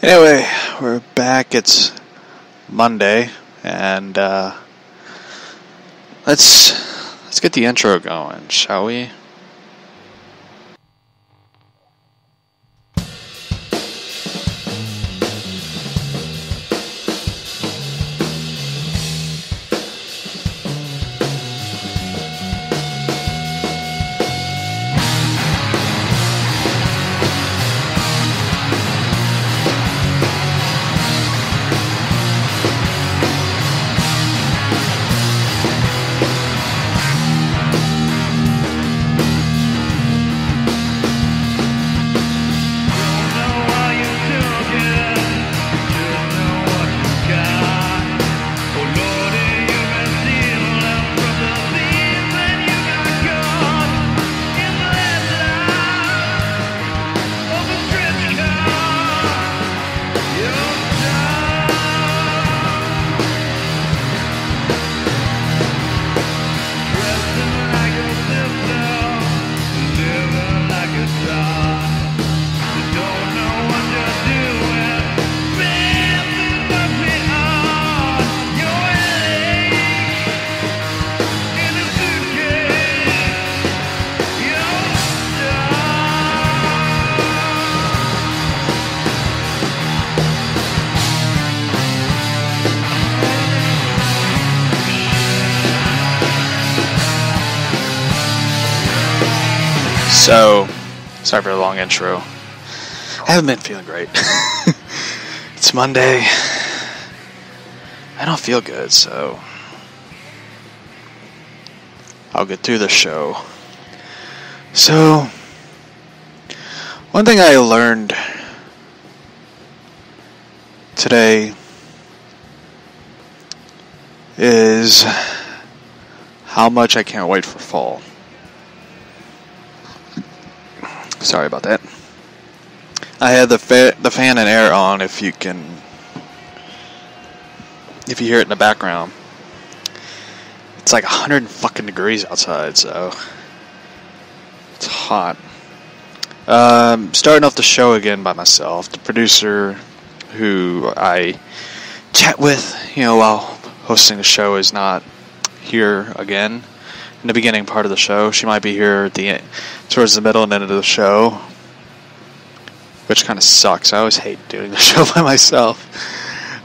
Anyway, we're back. It's Monday, and let's get the intro going, shall we? So, sorry for the long intro. I haven't been feeling great. It's Monday. I don't feel good, so I'll get through the show. So, one thing I learned today is how much I can't wait for fall. Sorry about that. I had the fan and air on. If you hear it in the background, it's like 100 fucking degrees outside, so it's hot. Starting off the show again by myself. The producer who I chat with, while hosting the show is not here again. In the beginning part of the show. She might be here towards the middle and end of the show, which kind of sucks. I always hate doing the show by myself.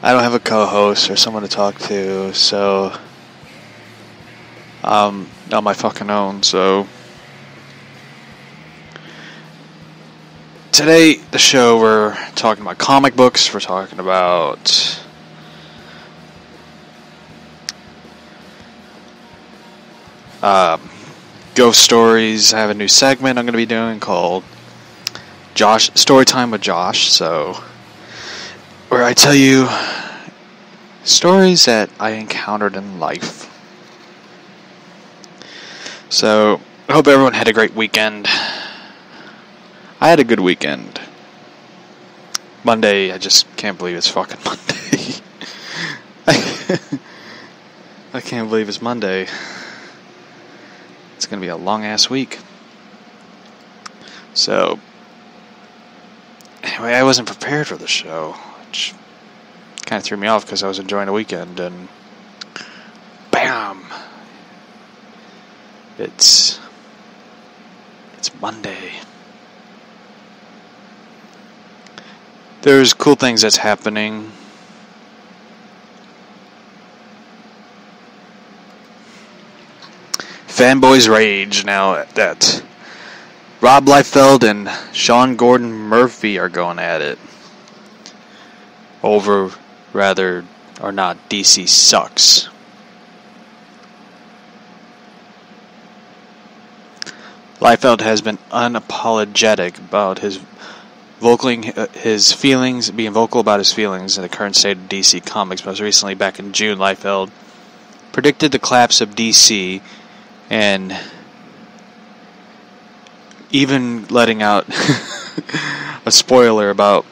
I don't have a co-host or someone to talk to, so on my fucking own. So today, the show, we're talking about comic books. We're talking about ghost stories. I have a new segment I'm going to be doing called Storytime with Josh, where I tell you stories that I encountered in life. So, I hope everyone had a great weekend. I had a good weekend. Monday, I just can't believe it's fucking Monday. I can't believe it's Monday. It's going to be a long-ass week. So, anyway, I wasn't prepared for the show, which kind of threw me off because I was enjoying the weekend, and bam! It's Monday. There's cool things that's happening. Fanboys rage now that Rob Liefeld and Sean Gordon Murphy are going at it over whether or not DC sucks. Liefeld has been unapologetic about being vocal about his feelings in the current state of DC Comics. Most recently, back in June, Liefeld predicted the collapse of DC, and even letting out a spoiler about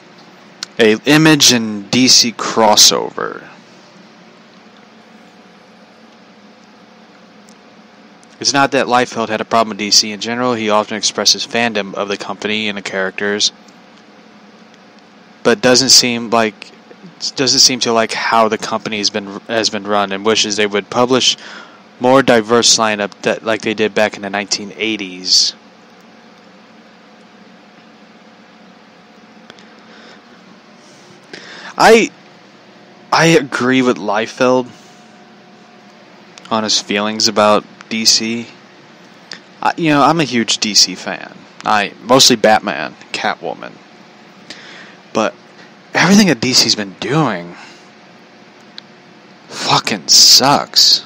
a Image and DC crossover. It's not that Liefeld had a problem with DC in general. He often expresses fandom of the company and the characters. but doesn't seem to like how the company has been run, and wishes they would publish more diverse lineup that like they did back in the 1980s. I agree with Liefeld on his feelings about DC. I'm a huge DC fan. Mostly Batman, Catwoman. But everything that DC's been doing fucking sucks.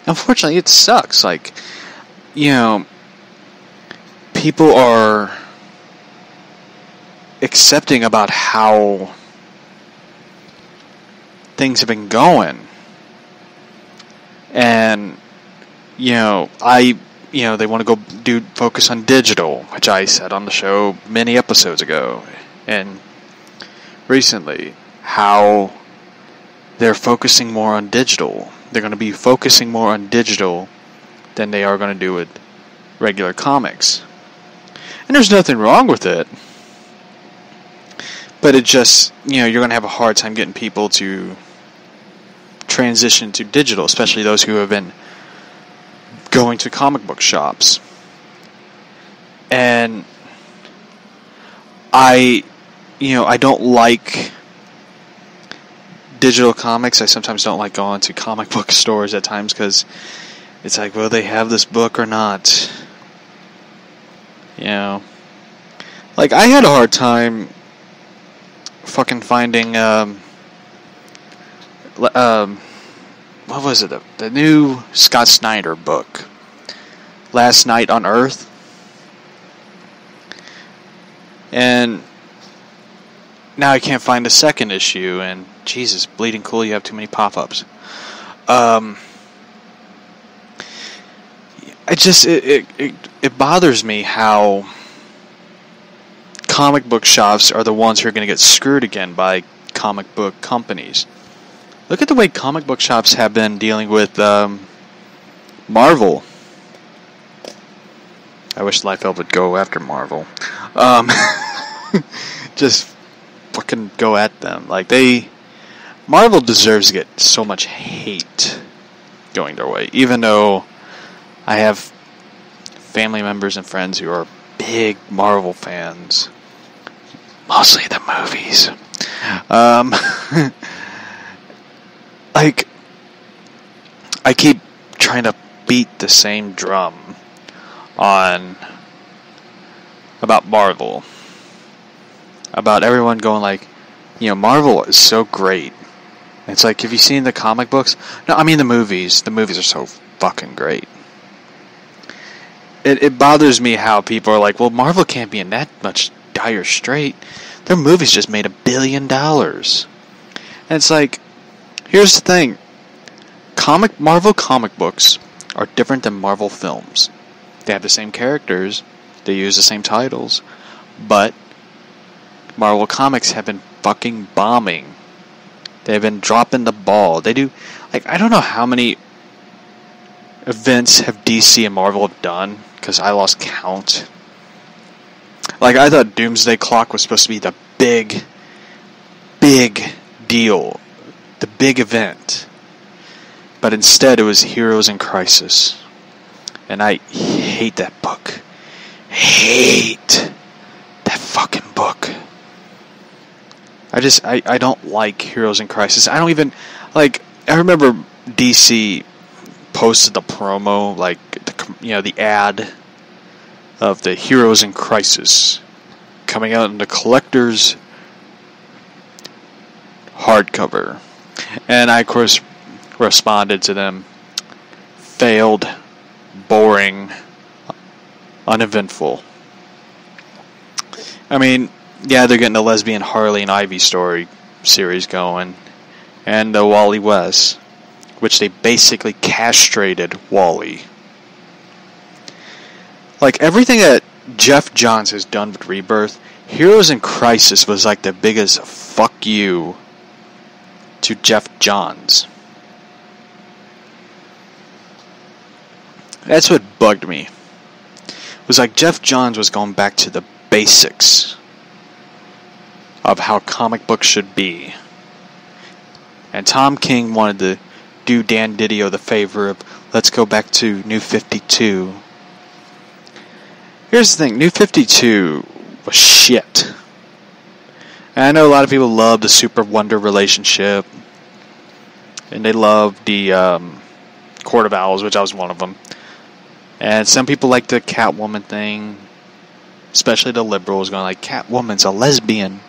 Unfortunately, it sucks. Like, people are accepting about how things have been going. And, they want to go focus on digital, which I said on the show many episodes ago. And recently, how they're focusing more on digital. They're going to be focusing more on digital than they are going to do with regular comics. And there's nothing wrong with it. But it just, you're going to have a hard time getting people to transition to digital, especially those who have been going to comic book shops. And I don't like digital comics. I sometimes don't like going to comic book stores at times because it's like, will they have this book or not? Like, I had a hard time fucking finding what was it? The new Scott Snyder book, Last Night on Earth. And now I can't find the second issue, and Jesus, Bleeding Cool, you have too many pop-ups. It bothers me how comic book shops are the ones who are going to get screwed again by comic book companies. Look at the way comic book shops have been dealing with Marvel. I wish Liefeld would go after Marvel. Just fucking go at them. Like, Marvel deserves to get so much hate going their way. Even though I have family members and friends who are big Marvel fans. Mostly the movies. Like, I keep trying to beat the same drum about Marvel. About everyone going like, Marvel is so great. It's like, have you seen the comic books? No, I mean the movies. The movies are so fucking great. It bothers me how people are like, well, Marvel can't be in that much dire strait. Their movies just made $1 billion. And it's like, here's the thing. Marvel comic books are different than Marvel films. They have the same characters. They use the same titles. But Marvel comics have been fucking bombing. They've been dropping the ball. They do, like, I don't know how many events have DC and Marvel done, because I lost count. Like, I thought Doomsday Clock was supposed to be the big deal. The big event. But instead it was Heroes in Crisis. And I hate that book. Hate that fucking book. I don't like Heroes in Crisis. I don't even, like, I remember DC posted the promo, like, the ad of the Heroes in Crisis coming out in the collector's hardcover. And I, of course, responded to them, failed, boring, uneventful. I mean, yeah, they're getting the lesbian Harley and Ivy story series going, and the Wally West, which they basically castrated Wally. Like, everything that Jeff Johns has done with Rebirth, Heroes in Crisis was like the biggest fuck you to Jeff Johns. That's what bugged me. It was like Jeff Johns was going back to the basics of how comic books should be. And Tom King wanted to do Dan Didio the favor of, let's go back to New 52. Here's the thing, New 52 was shit. And I know a lot of people love the Super Wonder relationship. And they love the Court of Owls, which I was one of them. And some people like the Catwoman thing. Especially the liberals going like, Catwoman's a lesbian.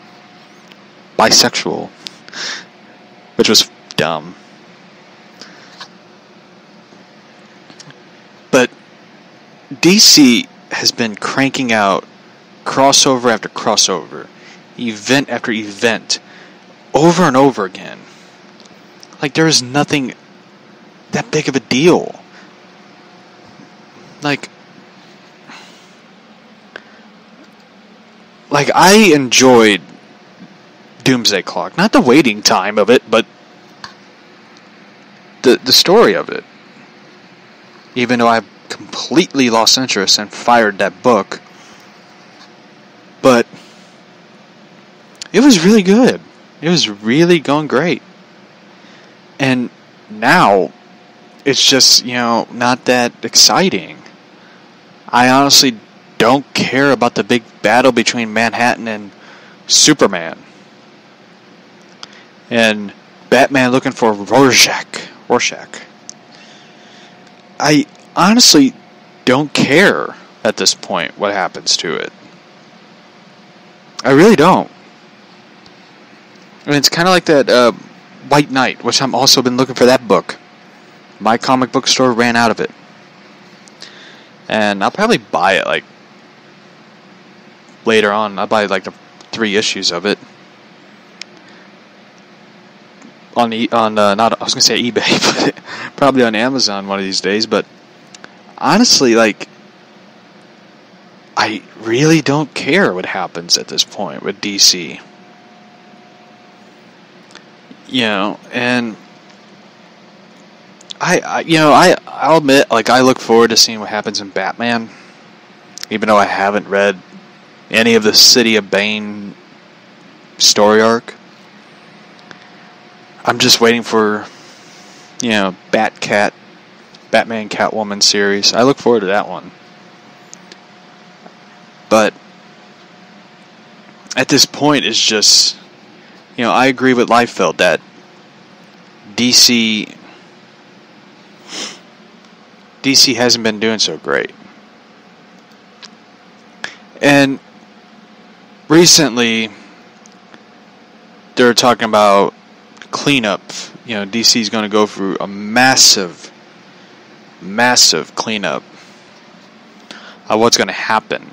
Bisexual. Which was dumb. But DC has been cranking out crossover after crossover. Event after event. Over and over again. Like, there is nothing that big of a deal. Like, I enjoyed Doomsday Clock. Not the waiting time of it, but the story of it. Even though I completely lost interest and fired that book. But it was really good. It was really going great. And now, it's just, not that exciting. I honestly don't care about the big battle between Manhattan and Superman. And Batman looking for Rorschach. I honestly don't care at this point what happens to it. I really don't. I mean, it's kind of like that White Knight, which I've also been looking for that book. My comic book store ran out of it. And I'll probably buy it, later on. I'll buy, the 3 issues of it. I was going to say eBay, but probably on Amazon one of these days. But honestly, I really don't care what happens at this point with DC. And I'll admit, I look forward to seeing what happens in Batman, even though I haven't read any of the City of Bane story arc. I'm just waiting for, Batman Catwoman series. I look forward to that one. But at this point, it's just, I agree with Liefeld that DC hasn't been doing so great. And recently, they're talking about cleanup. DC's going to go through a massive cleanup of what's going to happen.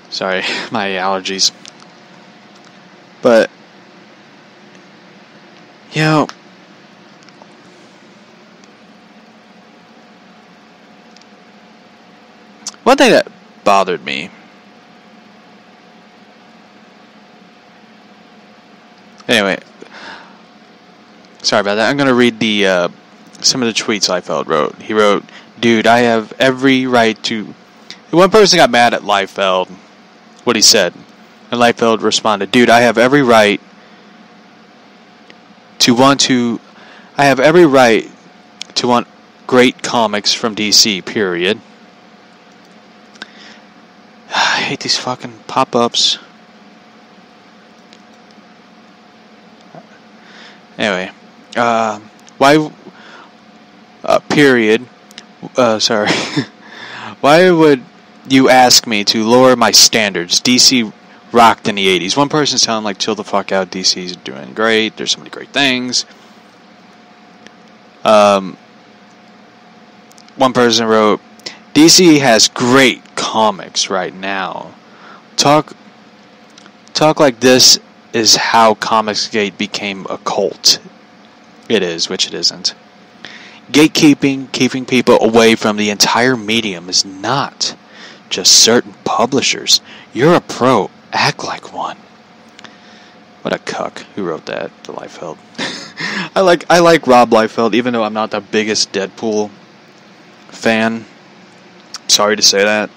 Sorry, my allergies. But, one thing that bothered me. Anyway, sorry about that. I'm going to read some of the tweets Liefeld wrote. He wrote, "Dude, I have every right to..." One person got mad at Liefeld, what he said. And Liefeld responded, "Dude, I have every right to want great comics from DC, period." I hate these fucking pop-ups. Anyway, period. Sorry. Why would you ask me to lower my standards? DC rocked in the 80s. One person's telling chill the fuck out, DC's doing great, there's so many great things. One person wrote, DC has great comics right now. Talk like this is how Comicsgate became a cult. It is, which it isn't. Gatekeeping, keeping people away from the entire medium is not just certain publishers. You're a pro. Act like one. What a cuck. Who wrote that? The Liefeld. I like Rob Liefeld, even though I'm not the biggest Deadpool fan. Sorry to say that.